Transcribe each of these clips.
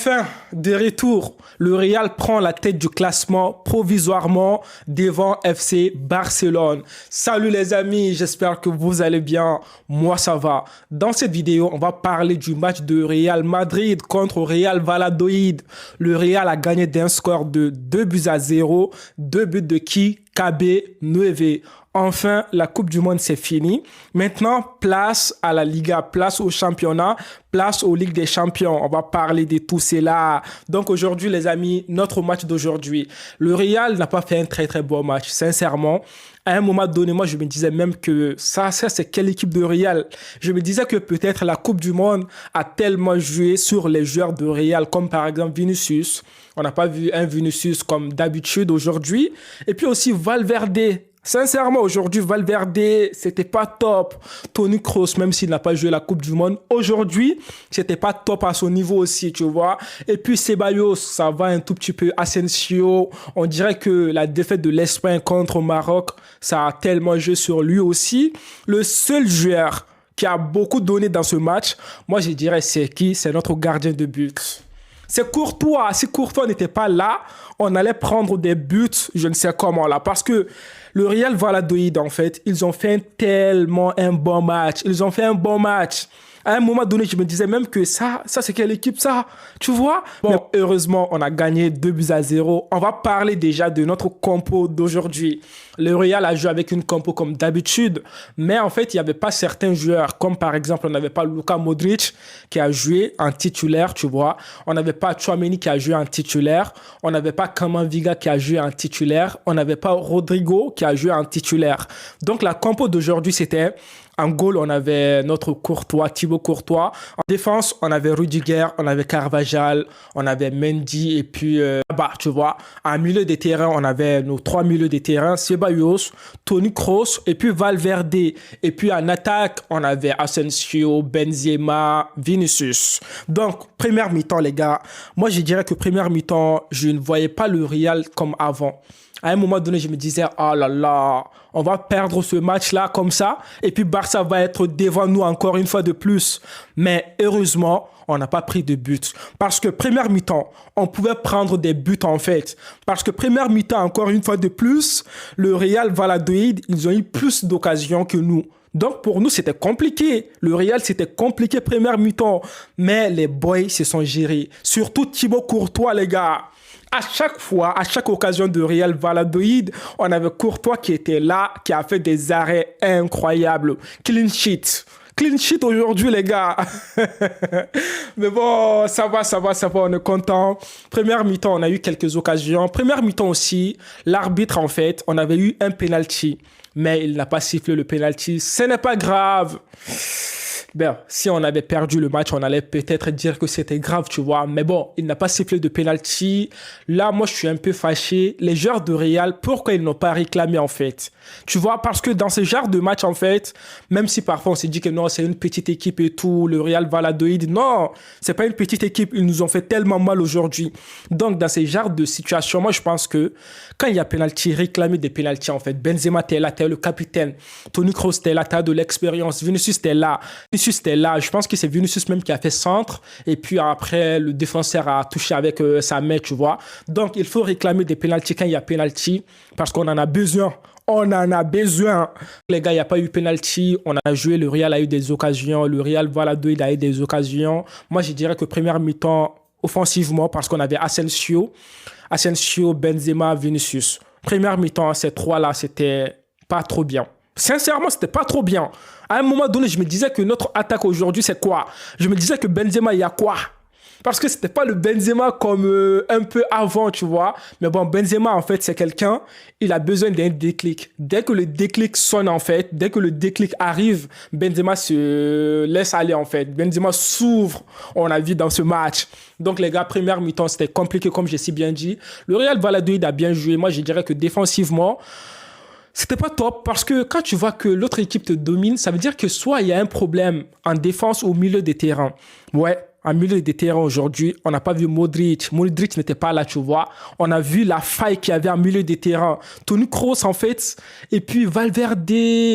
Enfin, de retour, le Real prend la tête du classement provisoirement devant FC Barcelone. Salut les amis, j'espère que vous allez bien. Moi, ça va. Dans cette vidéo, on va parler du match de Real Madrid contre Real Valladolid. Le Real a gagné d'un score de 2-0. 2 buts de qui? KB9. Enfin, la Coupe du Monde, c'est fini. Maintenant, place à la Liga, place au championnat, place aux Ligues des Champions. On va parler de tout cela. Donc aujourd'hui, les amis, notre match d'aujourd'hui. Le Real n'a pas fait un très bon match, sincèrement. À un moment donné, moi, je me disais même que ça c'est quelle équipe de Real? Je me disais que peut-être la Coupe du Monde a tellement joué sur les joueurs de Real, comme par exemple Vinicius. On n'a pas vu un Vinicius comme d'habitude aujourd'hui. Et puis aussi Valverde. Sincèrement, aujourd'hui, Valverde, c'était pas top. Toni Kroos, même s'il n'a pas joué la Coupe du Monde, aujourd'hui, c'était pas top à son niveau aussi, tu vois. Et puis Ceballos, ça va un tout petit peu. Asensio, on dirait que la défaite de l'Espagne contre le Maroc, ça a tellement joué sur lui aussi. Le seul joueur qui a beaucoup donné dans ce match, moi je dirais c'est qui? C'est notre gardien de but. C'est Courtois. Si Courtois n'était pas là, on allait prendre des buts, je ne sais comment là. Parce que le Real Valladolid, en fait, ils ont fait tellement un bon match. Ils ont fait un bon match. À un moment donné, je me disais même que ça c'est quelle équipe ça? Tu vois? Bon, mais heureusement, on a gagné 2-0. On va parler déjà de notre compo d'aujourd'hui. Le Real a joué avec une compo comme d'habitude, mais en fait, il n'y avait pas certains joueurs, comme par exemple, on n'avait pas Luka Modric qui a joué en titulaire, tu vois. On n'avait pas Tchouaméni qui a joué en titulaire. On n'avait pas Kamavinga qui a joué en titulaire. On n'avait pas Rodrigo qui a joué en titulaire. Donc, la compo d'aujourd'hui, c'était... En goal, on avait notre Courtois, Thibaut Courtois. En défense, on avait Rudiger, on avait Carvajal, on avait Mendy et puis tu vois. En milieu des terrains, on avait nos 3 milieux des terrains, Ceballos, Toni Kroos et puis Valverde. Et puis en attaque, on avait Asensio, Benzema, Vinicius. Donc, première mi-temps, les gars. Moi, je dirais que première mi-temps, je ne voyais pas le Real comme avant. À un moment donné, je me disais, oh là là, on va perdre ce match-là comme ça. Et puis Barça va être devant nous encore une fois de plus. Mais heureusement, on n'a pas pris de but. Parce que première mi-temps, on pouvait prendre des buts en fait. Parce que première mi-temps, encore une fois de plus, le Real Valladolid, ils ont eu plus d'occasions que nous. Donc, pour nous, c'était compliqué. Le Real, c'était compliqué première mi-temps. Mais les boys se sont gérés. Surtout Thibaut Courtois, les gars. À chaque fois, à chaque occasion de Real Valladolid, on avait Courtois qui était là, qui a fait des arrêts incroyables. Clean sheet. Clean sheet aujourd'hui, les gars. Mais bon, ça va, on est content. Première mi-temps, on a eu quelques occasions. Première mi-temps aussi, l'arbitre, en fait, on avait eu un penalty. Mais il n'a pas sifflé le penalty. Ce n'est pas grave. Ben, si on avait perdu le match, on allait peut-être dire que c'était grave, tu vois. Mais bon, il n'a pas sifflé de penalty. Là, moi, je suis un peu fâché. Les joueurs de Real, pourquoi ils n'ont pas réclamé, en fait? Tu vois, parce que dans ce genre de match, en fait, même si parfois on s'est dit que non, c'est une petite équipe et tout, le Real Valladolid, non, c'est pas une petite équipe. Ils nous ont fait tellement mal aujourd'hui. Donc, dans ces genres de situations, moi, je pense que quand il y a penalty, réclamer des penalty, en fait. Benzema, t'es là, t'es le capitaine. Toni Kroos, t'es là, t'as de l'expérience. Vinicius, t'es là. Vinicius était là, je pense que c'est Vinicius même qui a fait centre et puis après le défenseur a touché avec sa main, tu vois. Donc il faut réclamer des pénaltys quand il y a pénalty parce qu'on en a besoin. On en a besoin. Les gars, il n'y a pas eu pénalty. On a joué, le Real a eu des occasions. Le Real Valladolid a eu des occasions. Moi, je dirais que première mi-temps, offensivement, parce qu'on avait Asensio, Benzema, Vinicius. Première mi-temps, ces trois-là, c'était pas trop bien. Sincèrement, c'était pas trop bien. À un moment donné, je me disais que notre attaque aujourd'hui, c'est quoi? Je me disais que Benzema, il y a quoi? Parce que c'était pas le Benzema comme un peu avant, tu vois. Mais bon, Benzema, en fait, c'est quelqu'un, il a besoin d'un déclic. Dès que le déclic sonne, en fait, dès que le déclic arrive, Benzema se laisse aller, en fait. Benzema s'ouvre, on a vu dans ce match. Donc, les gars, première mi-temps, c'était compliqué, comme j'ai si bien dit. Le Real Valladolid a bien joué. Moi, je dirais que défensivement, c'était pas top parce que quand tu vois que l'autre équipe te domine, ça veut dire que soit il y a un problème en défense ou au milieu des terrains. Ouais, En milieu de terrain aujourd'hui, on n'a pas vu Modric. Modric n'était pas là, tu vois. On a vu la faille qu'il y avait en milieu de terrain. Toni Kroos, en fait. Et puis Valverde,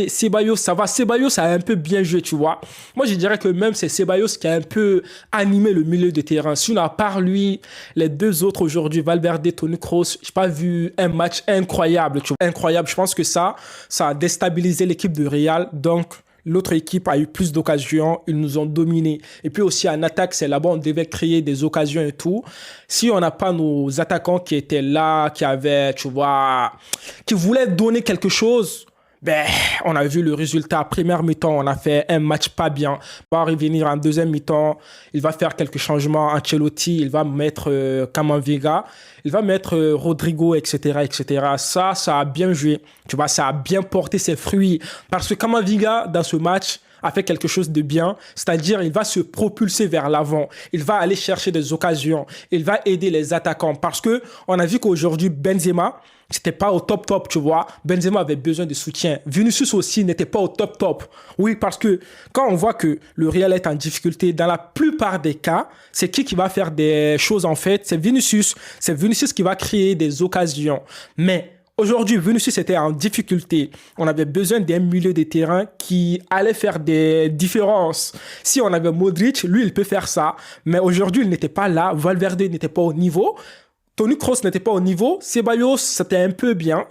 Ceballos, ça va. Ceballos a un peu bien joué, tu vois. Moi, je dirais que même c'est Ceballos qui a un peu animé le milieu de terrain. Sinon, à part lui, les deux autres aujourd'hui, Valverde, Toni Kroos, je n'ai pas vu un match incroyable, tu vois. Incroyable. Je pense que ça a déstabilisé l'équipe de Real. Donc, l'autre équipe a eu plus d'occasions, ils nous ont dominés. Et puis aussi en attaque, c'est là-bas on devait créer des occasions et tout. Si on n'a pas nos attaquants qui étaient là, qui avaient, tu vois, qui voulaient donner quelque chose, ben, on a vu le résultat. Première mi-temps, on a fait un match pas bien. On va revenir en deuxième mi-temps. Il va faire quelques changements. Ancelotti, il va mettre Camavinga. Il va mettre Rodrigo, etc., etc. Ça a bien joué. Tu vois, ça a bien porté ses fruits. Parce que Camavinga, dans ce match, a fait quelque chose de bien. C'est-à-dire, il va se propulser vers l'avant. Il va aller chercher des occasions. Il va aider les attaquants. Parce que on a vu qu'aujourd'hui, Benzema, c'était pas au top, tu vois. Benzema avait besoin de soutien. Vinicius aussi n'était pas au top. Oui, parce que quand on voit que le Real est en difficulté, dans la plupart des cas, c'est qui va faire des choses en fait? C'est Vinicius. C'est Vinicius qui va créer des occasions. Mais aujourd'hui, Vinicius était en difficulté. On avait besoin d'un milieu de terrain qui allait faire des différences. Si on avait Modric, lui, il peut faire ça. Mais aujourd'hui, il n'était pas là. Valverde n'était pas au niveau. Toni Kroos n'était pas au niveau. Ceballos, c'était un peu bien.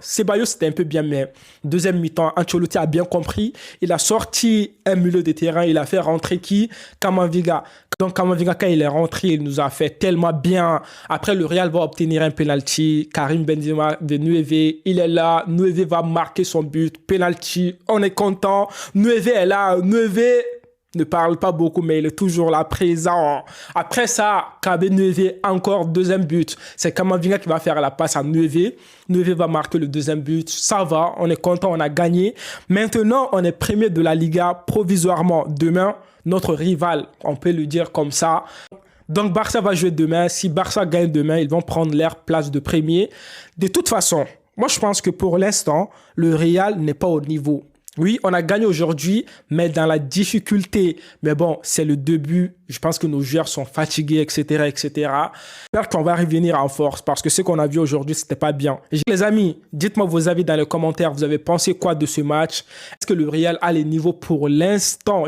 Mais deuxième mi-temps, Ancelotti a bien compris. Il a sorti un milieu de terrain. Il a fait rentrer qui? Camavinga. Donc, Camavinga, quand il est rentré, il nous a fait tellement bien. Après, le Real va obtenir un penalty. Karim Benzema de Nueve, il est là. Nueve va marquer son but. Penalty. On est content. Nueve est là. Nueve ne parle pas beaucoup, mais il est toujours là, présent. Après ça, Kabe Nueve, encore deuxième but. C'est Camavinga qui va faire la passe à Nueve. Nueve va marquer le deuxième but. Ça va, on est content, on a gagné. Maintenant, on est premier de la Liga provisoirement. Demain, notre rival, on peut le dire comme ça. Donc, Barça va jouer demain. Si Barça gagne demain, ils vont prendre leur place de premier. De toute façon, moi, je pense que pour l'instant, le Real n'est pas au niveau. Oui, on a gagné aujourd'hui, mais dans la difficulté. Mais bon, c'est le début. Je pense que nos joueurs sont fatigués, etc., etc. J'espère qu'on va revenir en force parce que ce qu'on a vu aujourd'hui, c'était pas bien. Les amis, dites-moi vos avis dans les commentaires. Vous avez pensé quoi de ce match? Est-ce que le Real a les niveaux pour l'instant?